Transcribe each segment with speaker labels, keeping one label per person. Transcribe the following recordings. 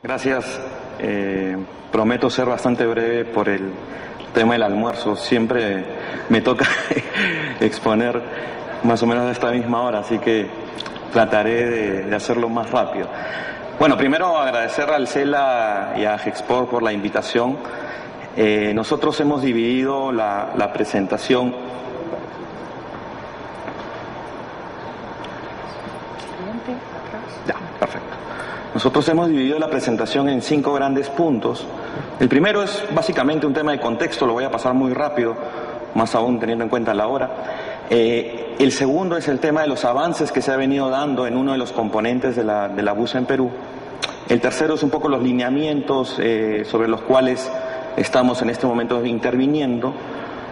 Speaker 1: Gracias. Prometo ser bastante breve por el tema del almuerzo. Siempre me toca exponer más o menos a esta misma hora, así que trataré de hacerlo más rápido. Bueno, primero agradecer al CELA y a Gexport por la invitación. Nosotros hemos dividido la presentación. Ya, perfecto. Nosotros hemos dividido la presentación en 5 grandes puntos. El primero es básicamente un tema de contexto, lo voy a pasar muy rápido, más aún teniendo en cuenta la hora. El segundo es el tema de los avances que se ha venido dando en uno de los componentes de la BUSA en Perú. El tercero es un poco los lineamientos sobre los cuales estamos en este momento interviniendo,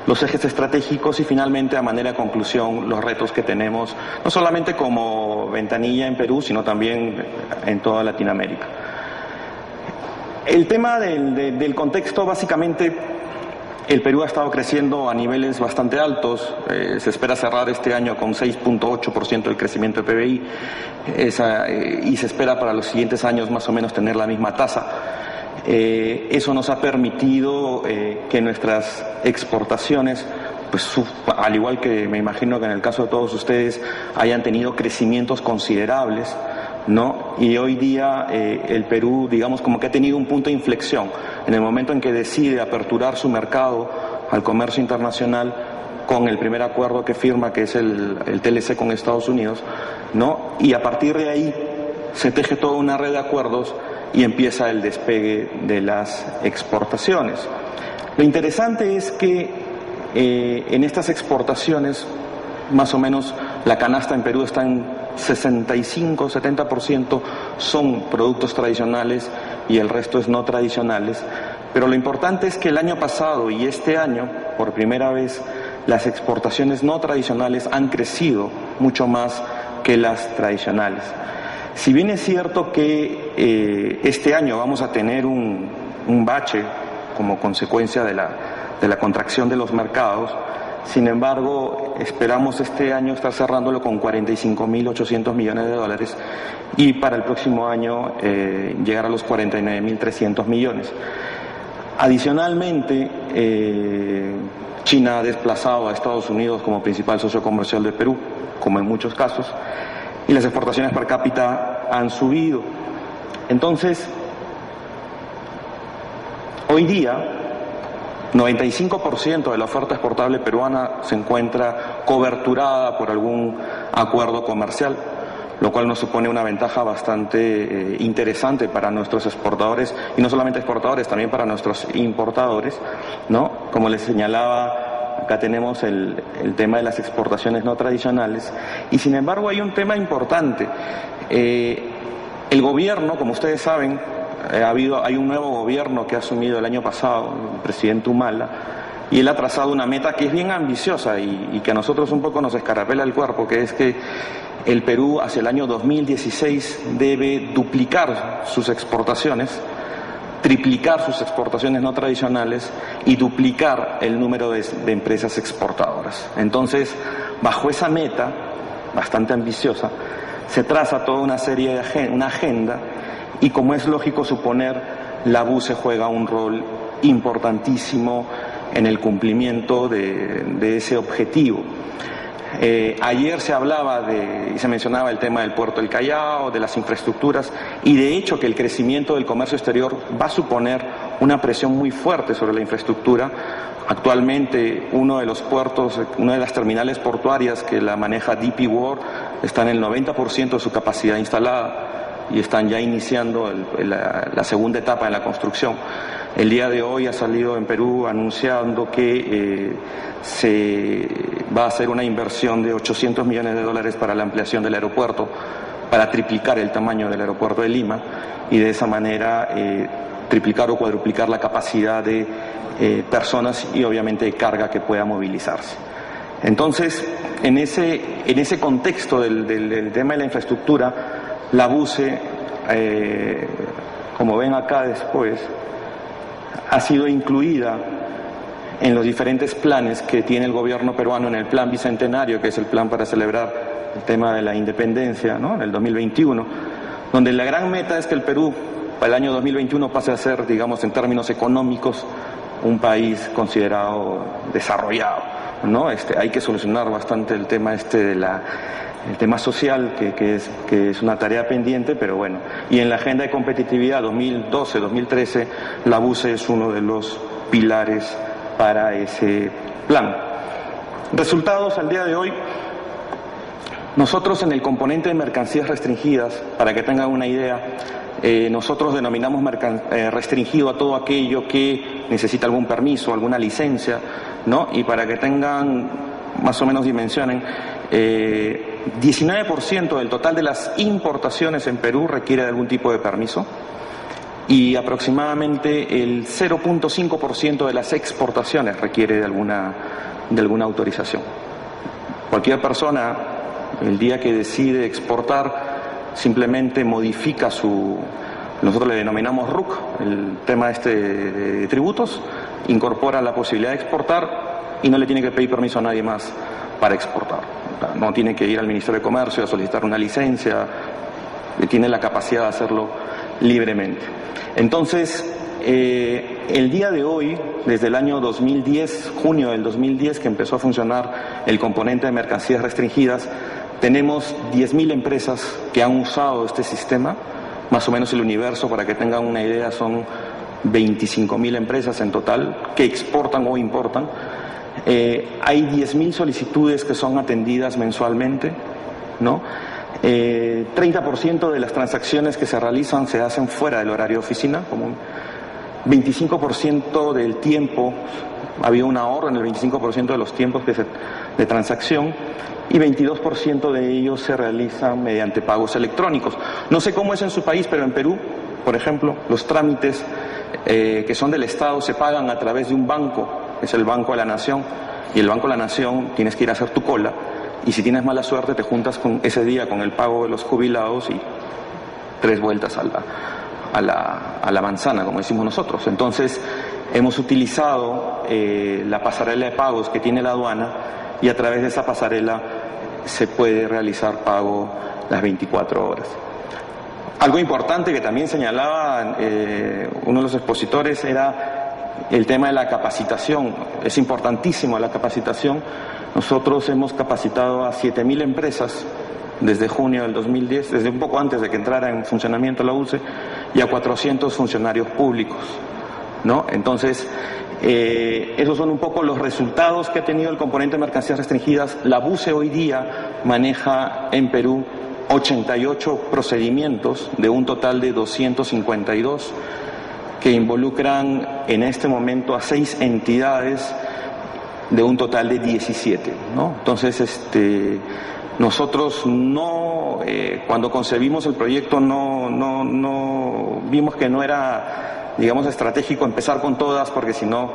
Speaker 1: los ejes estratégicos y finalmente, a manera de conclusión, los retos que tenemos, no solamente como ventanilla en Perú, sino también en toda Latinoamérica. El tema del contexto, básicamente, el Perú ha estado creciendo a niveles bastante altos. Se espera cerrar este año con 6.8% de crecimiento de PBI y se espera para los siguientes años más o menos tener la misma tasa. Eso nos ha permitido que nuestras exportaciones, pues al igual que me imagino que en el caso de todos ustedes, hayan tenido crecimientos considerables, ¿no? Y hoy día el Perú, digamos, como que ha tenido un punto de inflexión en el momento en que decide aperturar su mercado al comercio internacional con el primer acuerdo que firma, que es el TLC con Estados Unidos, ¿no? Y a partir de ahí se teje toda una red de acuerdos y empieza el despegue de las exportaciones. Lo interesante es que en estas exportaciones, más o menos la canasta en Perú está en 65-70% son productos tradicionales y el resto es no tradicionales. Pero lo importante es que el año pasado y este año, por primera vez, las exportaciones no tradicionales han crecido mucho más que las tradicionales. Si bien es cierto que este año vamos a tener un bache como consecuencia de la contracción de los mercados, sin embargo, esperamos este año estar cerrándolo con 45.800 millones de dólares y para el próximo año llegar a los 49.300 millones. Adicionalmente, China ha desplazado a Estados Unidos como principal socio comercial de Perú, como en muchos casos, y las exportaciones per cápita han subido. Entonces, hoy día, 95% de la oferta exportable peruana se encuentra coberturada por algún acuerdo comercial, lo cual nos supone una ventaja bastante interesante para nuestros exportadores, y no solamente exportadores, también para nuestros importadores, ¿no? Como les señalaba, acá tenemos el tema de las exportaciones no tradicionales, y sin embargo hay un tema importante. El gobierno, como ustedes saben, hay un nuevo gobierno que ha asumido el año pasado, el presidente Humala, y él ha trazado una meta que es bien ambiciosa y que a nosotros un poco nos escarapela el cuerpo, que es que el Perú hacia el año 2016 debe duplicar sus exportaciones, triplicar sus exportaciones no tradicionales y duplicar el número de empresas exportadoras. Entonces, bajo esa meta, bastante ambiciosa, se traza toda una serie de una agenda, y como es lógico suponer, la BUSE juega un rol importantísimo en el cumplimiento de ese objetivo. Ayer se hablaba y se mencionaba el tema del puerto del Callao, de las infraestructuras, y de hecho que el crecimiento del comercio exterior va a suponer una presión muy fuerte sobre la infraestructura. Actualmente uno de los puertos, una de las terminales portuarias que la maneja DP World, está en el 90% de su capacidad instalada y están ya iniciando la segunda etapa de la construcción. El día de hoy ha salido en Perú anunciando que se va a hacer una inversión de 800 millones de dólares para la ampliación del aeropuerto, para triplicar el tamaño del aeropuerto de Lima y de esa manera triplicar o cuadruplicar la capacidad de personas y obviamente de carga que pueda movilizarse. Entonces, en ese contexto del tema de la infraestructura, la BUSE, como ven acá después, ha sido incluida en los diferentes planes que tiene el gobierno peruano, en el plan bicentenario, que es el plan para celebrar el tema de la independencia, ¿no?, en el 2021, donde la gran meta es que el Perú para el año 2021 pase a ser, digamos, en términos económicos, un país considerado desarrollado, ¿no? Hay que solucionar bastante el tema el tema social, que es una tarea pendiente, pero bueno. Y en la agenda de competitividad 2012-2013, la BUCE es uno de los pilares para ese plan. Resultados al día de hoy. Nosotros en el componente de mercancías restringidas, para que tengan una idea, nosotros denominamos restringido a todo aquello que necesita algún permiso, alguna licencia, ¿no? Y para que tengan más o menos dimensionen, 19% del total de las importaciones en Perú requiere de algún tipo de permiso y aproximadamente el 0.5% de las exportaciones requiere de alguna autorización. Cualquier persona, el día que decide exportar, simplemente modifica nosotros le denominamos RUC, el tema de tributos, incorpora la posibilidad de exportar y no le tiene que pedir permiso a nadie más para exportar. No tiene que ir al Ministerio de Comercio a solicitar una licencia, tiene la capacidad de hacerlo libremente. Entonces, el día de hoy, desde el año 2010, junio del 2010, que empezó a funcionar el componente de mercancías restringidas, tenemos 10.000 empresas que han usado este sistema, más o menos el universo, para que tengan una idea, son 25.000 empresas en total que exportan o importan. Hay 10.000 solicitudes que son atendidas mensualmente, ¿no? 30% de las transacciones que se realizan se hacen fuera del horario de oficina, como 25% del tiempo, ha habido un ahorro en el 25% de los tiempos de transacción, y 22% de ellos se realizan mediante pagos electrónicos. No sé cómo es en su país, pero en Perú, por ejemplo, los trámites que son del Estado se pagan a través de un banco, es el Banco de la Nación, y el Banco de la Nación tienes que ir a hacer tu cola, y si tienes mala suerte te juntas ese día con el pago de los jubilados y 3 vueltas a la manzana, como decimos nosotros. Entonces, hemos utilizado la pasarela de pagos que tiene la aduana, y a través de esa pasarela se puede realizar pago las 24 horas. Algo importante que también señalaba uno de los expositores era el tema de la capacitación. Es importantísimo la capacitación. Nosotros hemos capacitado a 7.000 empresas desde junio del 2010, desde un poco antes de que entrara en funcionamiento la UCE, y a 400 funcionarios públicos, ¿no? Entonces, esos son un poco los resultados que ha tenido el componente de mercancías restringidas. La BUCE hoy día maneja en Perú 88 procedimientos de un total de 252 que involucran en este momento a 6 entidades de un total de 17, ¿no? Entonces, nosotros cuando concebimos el proyecto no vimos que no era, digamos, estratégico empezar con todas, porque si no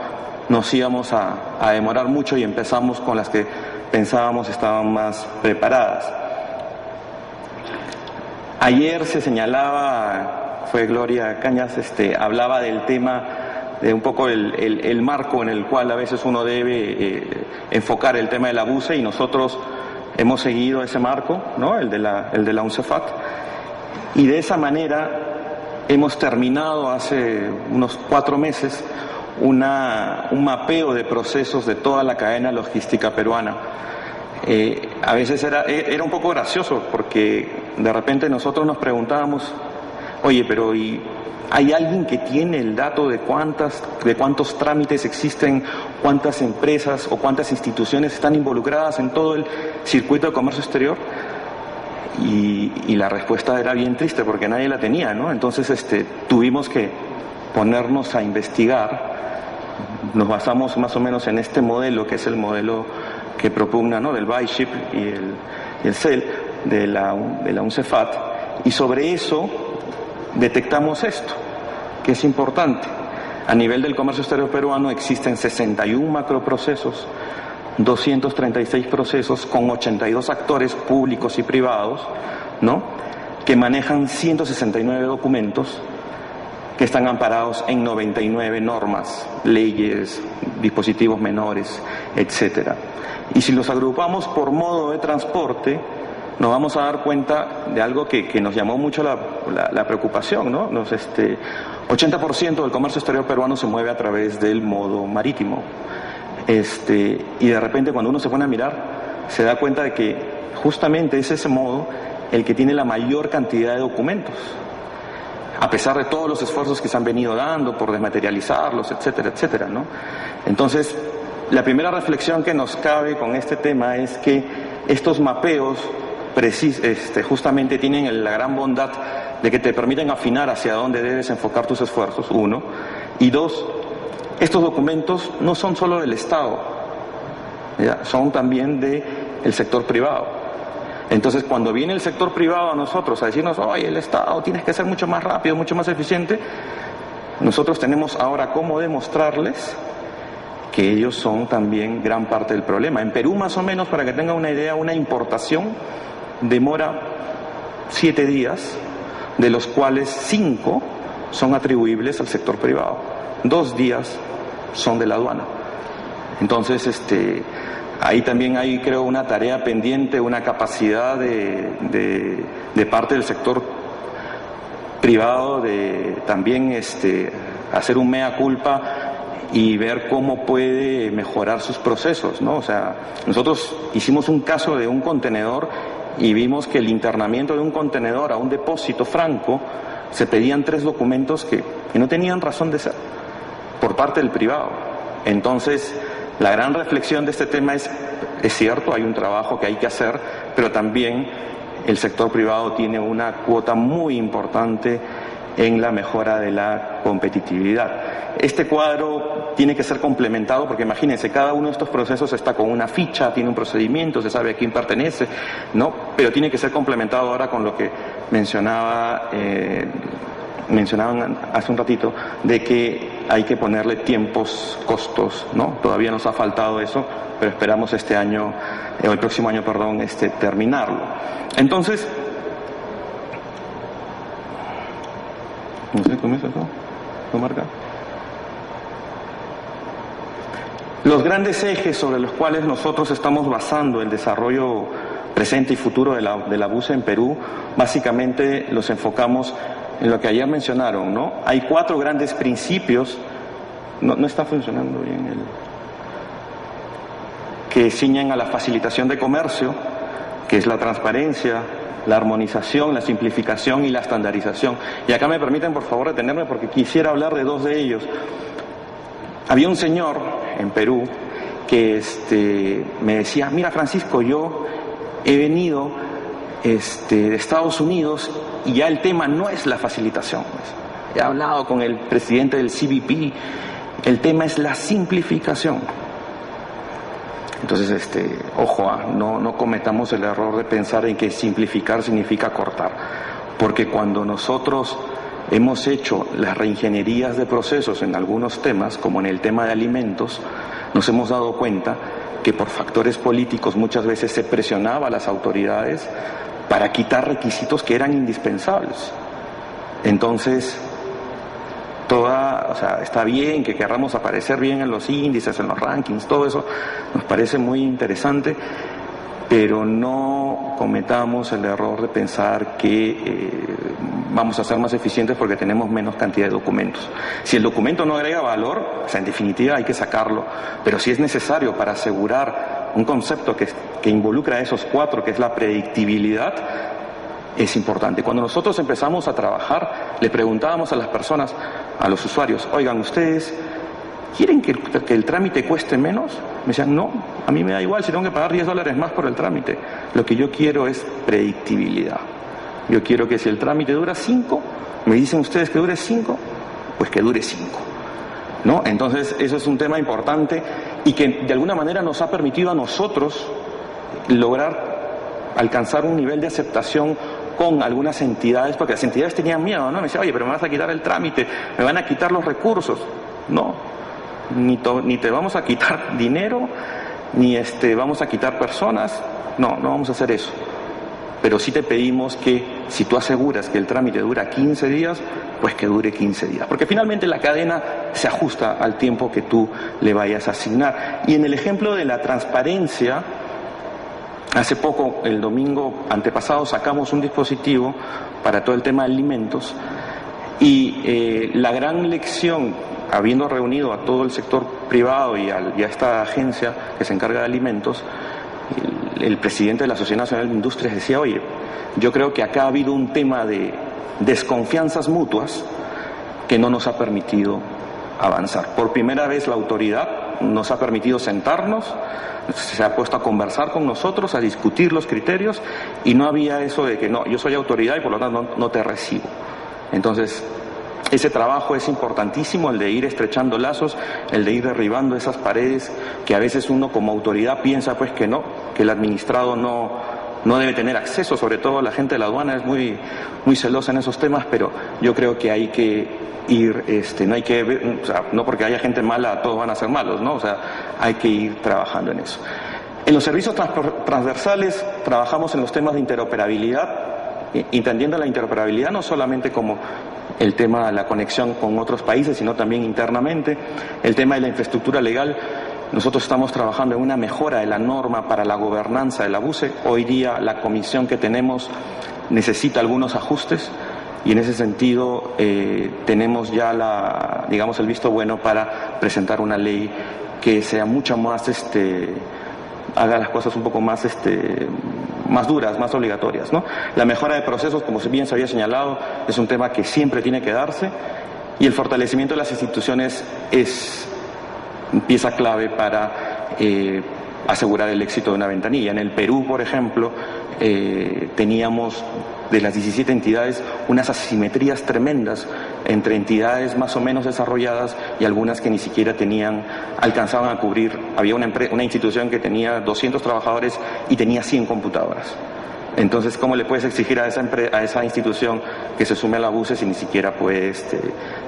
Speaker 1: nos íbamos a demorar mucho, y empezamos con las que pensábamos estaban más preparadas. Ayer se señalaba, fue Gloria Cañas, hablaba del tema de un poco el marco en el cual a veces uno debe enfocar el tema de la BUCE, y nosotros hemos seguido ese marco, ¿no? el de la UNCEFAT, y de esa manera hemos terminado hace unos 4 meses un mapeo de procesos de toda la cadena logística peruana. A veces era un poco gracioso, porque de repente nosotros nos preguntábamos, oye, pero ¿hay alguien que tiene el dato de cuántos trámites existen, cuántas empresas o cuántas instituciones están involucradas en todo el circuito de comercio exterior? Y la respuesta era bien triste, porque nadie la tenía, ¿no? Entonces tuvimos que ponernos a investigar. Nos basamos más o menos en este modelo, que es el modelo que propugna, ¿no?, del BISHIP y el CEL de la UNCEFAT, y sobre eso detectamos esto, que es importante. A nivel del comercio exterior peruano existen 61 macroprocesos, 236 procesos con 82 actores públicos y privados, ¿no?, que manejan 169 documentos que están amparados en 99 normas, leyes, dispositivos menores, etcétera. Y si los agrupamos por modo de transporte, nos vamos a dar cuenta de algo que nos llamó mucho la preocupación, ¿no? 80% del comercio exterior peruano se mueve a través del modo marítimo. Y de repente cuando uno se pone a mirar, se da cuenta de que justamente es ese modo el que tiene la mayor cantidad de documentos, a pesar de todos los esfuerzos que se han venido dando por desmaterializarlos, etcétera, etcétera, ¿no? Entonces, la primera reflexión que nos cabe con este tema es que estos mapeos justamente tienen la gran bondad de que te permiten afinar hacia dónde debes enfocar tus esfuerzos, uno, y dos, estos documentos no son solo del Estado, ¿ya? Son también del sector privado. Entonces, cuando viene el sector privado a nosotros a decirnos, oye, el Estado tienes que ser mucho más rápido, mucho más eficiente, nosotros tenemos ahora cómo demostrarles que ellos son también gran parte del problema. En Perú, más o menos, para que tengan una idea, una importación demora 7 días, de los cuales 5 son atribuibles al sector privado. 2 días son de la aduana. Entonces, ahí también hay, creo, una tarea pendiente, una capacidad de parte del sector privado de también hacer un mea culpa y ver cómo puede mejorar sus procesos, ¿no? O sea, nosotros hicimos un caso de un contenedor y vimos que el internamiento de un contenedor a un depósito franco se pedían 3 documentos que no tenían razón de ser por parte del privado. Entonces, la gran reflexión de este tema es cierto, hay un trabajo que hay que hacer, pero también el sector privado tiene una cuota muy importante en la mejora de la competitividad. Este cuadro tiene que ser complementado porque imagínense, cada uno de estos procesos está con una ficha, tiene un procedimiento, se sabe a quién pertenece, ¿no? Pero tiene que ser complementado ahora con lo que mencionaban hace un ratito, de que hay que ponerle tiempos, costos, ¿no? Todavía nos ha faltado eso, pero esperamos este año, el próximo año, perdón, terminarlo. Entonces, no sé, ¿cómo es eso? ¿Lo marca? Los grandes ejes sobre los cuales nosotros estamos basando el desarrollo presente y futuro de la BUCE en Perú, básicamente los enfocamos en lo que ayer mencionaron, ¿no? Hay 4 grandes principios, no está funcionando bien que ciñen a la facilitación de comercio, que es la transparencia, la armonización, la simplificación y la estandarización. Y acá me permiten, por favor, detenerme porque quisiera hablar de 2 de ellos. Había un señor en Perú que me decía, mira Francisco, yo he venido de Estados Unidos y ya el tema no es la facilitación. He hablado con el presidente del CBP, el tema es la simplificación. Entonces, ojo, no cometamos el error de pensar en que simplificar significa cortar, porque cuando nosotros hemos hecho las reingenierías de procesos en algunos temas, como en el tema de alimentos, nos hemos dado cuenta que por factores políticos muchas veces se presionaba a las autoridades para quitar requisitos que eran indispensables. Entonces, está bien que queramos aparecer bien en los índices, en los rankings, todo eso nos parece muy interesante, pero no cometamos el error de pensar que vamos a ser más eficientes porque tenemos menos cantidad de documentos. Si el documento no agrega valor, en definitiva hay que sacarlo, pero si es necesario para asegurar un concepto que involucra a esos 4, que es la predictibilidad, es importante. Cuando nosotros empezamos a trabajar, le preguntábamos a las personas, a los usuarios, oigan, ¿ustedes quieren que el trámite cueste menos? Me decían, no, a mí me da igual si tengo que pagar $10 más por el trámite. Lo que yo quiero es predictibilidad. Yo quiero que si el trámite dura 5, me dicen ustedes que dure 5, pues que dure 5, ¿no? Entonces, eso es un tema importante y que de alguna manera nos ha permitido a nosotros lograr alcanzar un nivel de aceptación con algunas entidades, porque las entidades tenían miedo, ¿no? Me decían, oye, pero me vas a quitar el trámite, me van a quitar los recursos. No, ni te vamos a quitar dinero, ni vamos a quitar personas, no vamos a hacer eso. Pero sí te pedimos que si tú aseguras que el trámite dura 15 días, pues que dure 15 días. Porque finalmente la cadena se ajusta al tiempo que tú le vayas a asignar. Y en el ejemplo de la transparencia, Hace poco, el domingo antepasado, sacamos un dispositivo para todo el tema de alimentos y la gran lección, habiendo reunido a todo el sector privado y a esta agencia que se encarga de alimentos, el presidente de la Sociedad Nacional de Industrias decía, oye, yo creo que acá ha habido un tema de desconfianzas mutuas que no nos ha permitido avanzar. Por primera vez la autoridad nos ha permitido sentarnos, se ha puesto a conversar con nosotros, a discutir los criterios, y no había eso de que no, yo soy autoridad y por lo tanto no te recibo. Entonces, ese trabajo es importantísimo, el de ir estrechando lazos, el de ir derribando esas paredes que a veces uno como autoridad piensa pues que no, que el administrado no debe tener acceso, sobre todo la gente de la aduana es muy celosa en esos temas, pero yo creo que hay que ir, no hay que ver, o sea, no porque haya gente mala todos van a ser malos, ¿no? O sea, hay que ir trabajando en eso. En los servicios transversales trabajamos en los temas de interoperabilidad, entendiendo la interoperabilidad no solamente como el tema de la conexión con otros países, sino también internamente, el tema de la infraestructura legal. Nosotros estamos trabajando en una mejora de la norma para la gobernanza de la BUCE. Hoy día la comisión que tenemos necesita algunos ajustes y en ese sentido tenemos ya el visto bueno para presentar una ley que sea mucho más, haga las cosas un poco más, más duras, más obligatorias, ¿no? La mejora de procesos, como bien se había señalado, es un tema que siempre tiene que darse y el fortalecimiento de las instituciones es pieza clave para asegurar el éxito de una ventanilla. En el Perú, por ejemplo, teníamos de las 17 entidades unas asimetrías tremendas entre entidades más o menos desarrolladas y algunas que ni siquiera alcanzaban a cubrir. Había una institución que tenía 200 trabajadores y tenía 100 computadoras. Entonces, ¿cómo le puedes exigir a esa institución que se sume a la BUCE si ni siquiera puedes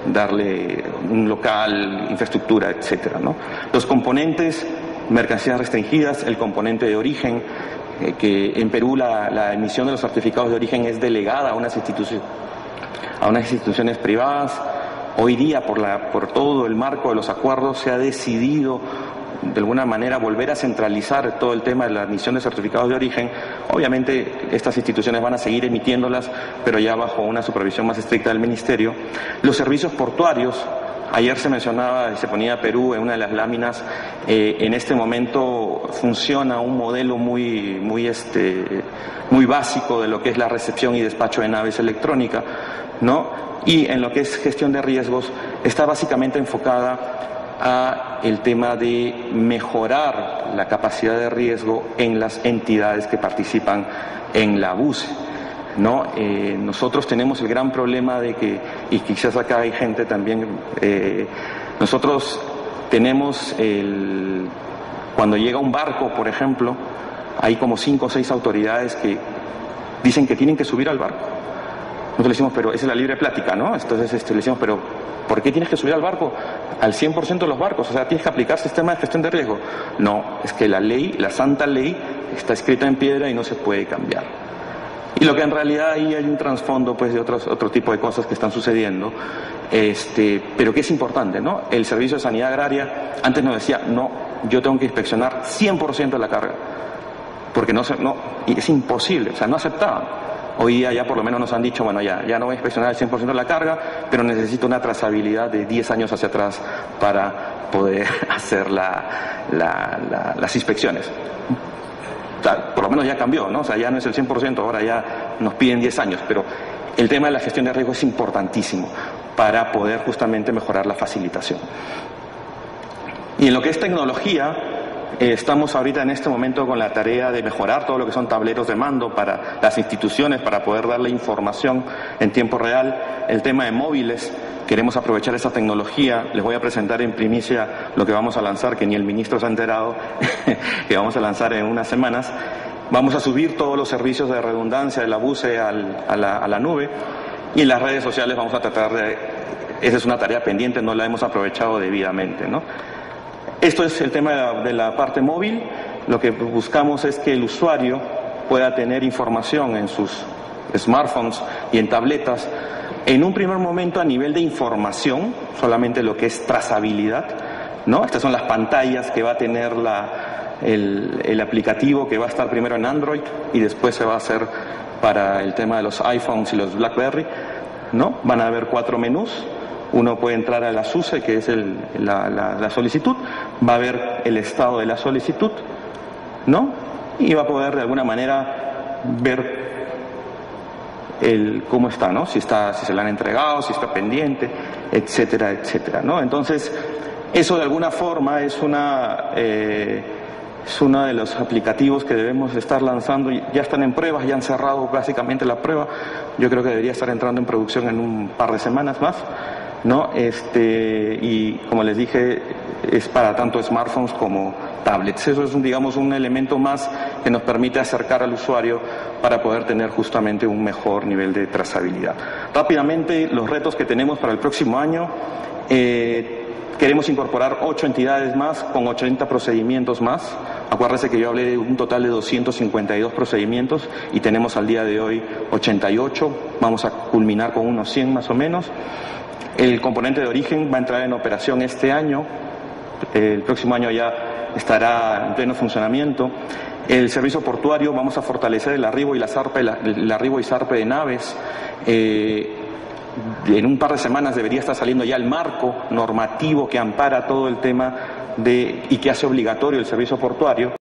Speaker 1: darle un local, infraestructura, etcétera, ¿no? Los componentes, mercancías restringidas, el componente de origen, que en Perú la emisión de los certificados de origen es delegada a unas instituciones privadas. Hoy día, por todo el marco de los acuerdos, se ha decidido de alguna manera volver a centralizar todo el tema de la emisión de certificados de origen. Obviamente estas instituciones van a seguir emitiéndolas, pero ya bajo una supervisión más estricta del Ministerio. Los servicios portuarios, ayer se mencionaba y se ponía Perú en una de las láminas, en este momento funciona un modelo muy básico de lo que es la recepción y despacho de naves electrónica, ¿no? Y en lo que es gestión de riesgos está básicamente enfocada a el tema de mejorar la capacidad de riesgo en las entidades que participan en la BUCE, ¿no? Nosotros tenemos el gran problema de que, y quizás acá hay gente también, nosotros tenemos cuando llega un barco, por ejemplo, hay como 5 o 6 autoridades que dicen que tienen que subir al barco. Nosotros le decimos, pero esa es la libre plática, ¿no? Entonces le decimos, pero ¿por qué tienes que subir al barco? Al 100% de los barcos, o sea, tienes que aplicar sistema de gestión de riesgo. No, es que la ley, la santa ley, está escrita en piedra y no se puede cambiar. Y lo que en realidad ahí hay un trasfondo pues de otro tipo de cosas que están sucediendo, pero que es importante, ¿no? El Servicio de Sanidad Agraria antes nos decía, no, yo tengo que inspeccionar 100% de la carga, porque y es imposible, o sea, no aceptaban. Hoy día ya por lo menos nos han dicho, bueno, ya no voy a inspeccionar el 100% de la carga, pero necesito una trazabilidad de 10 años hacia atrás para poder hacer las inspecciones. O sea, por lo menos ya cambió, ¿no? O sea, ya no es el 100%, ahora ya nos piden 10 años, pero el tema de la gestión de riesgo es importantísimo para poder justamente mejorar la facilitación. Y en lo que es tecnología, estamos ahorita en este momento con la tarea de mejorar todo lo que son tableros de mando para las instituciones, para poder darle información en tiempo real. El tema de móviles, queremos aprovechar esa tecnología. Les voy a presentar en primicia lo que vamos a lanzar, que ni el ministro se ha enterado, que vamos a lanzar en unas semanas. Vamos a subir todos los servicios de redundancia de la BUCE a la nube, y en las redes sociales vamos a tratar esa es una tarea pendiente, no la hemos aprovechado debidamente, ¿no? Esto es el tema de la parte móvil. Lo que buscamos es que el usuario pueda tener información en sus smartphones y en tabletas, en un primer momento a nivel de información, solamente lo que es trazabilidad, ¿no? Estas son las pantallas que va a tener el aplicativo que va a estar primero en Android y después se va a hacer para el tema de los iPhones y los BlackBerry, ¿no? Van a haber 4 menús. Uno puede entrar a la SUSE, que es la solicitud, va a ver el estado de la solicitud, ¿no? Y va a poder de alguna manera ver cómo está, ¿no? Si se le han entregado, si está pendiente, etcétera, etcétera, ¿no? Entonces, eso de alguna forma es uno de los aplicativos que debemos estar lanzando. Ya están en pruebas, ya han cerrado básicamente la prueba. Yo creo que debería estar entrando en producción en un par de semanas más, ¿no? Y como les dije, es para tanto smartphones como tablets. Eso es, digamos, un elemento más que nos permite acercar al usuario para poder tener justamente un mejor nivel de trazabilidad. Rápidamente, los retos que tenemos para el próximo año. Queremos incorporar 8 entidades más con 80 procedimientos más. Acuérdense que yo hablé de un total de 252 procedimientos y tenemos al día de hoy 88. Vamos a culminar con unos 100 más o menos. El componente de origen va a entrar en operación este año. El próximo año ya estará en pleno funcionamiento. El servicio portuario, vamos a fortalecer el arribo y zarpe de naves. En un par de semanas debería estar saliendo ya el marco normativo que ampara todo el tema y que hace obligatorio el servicio portuario.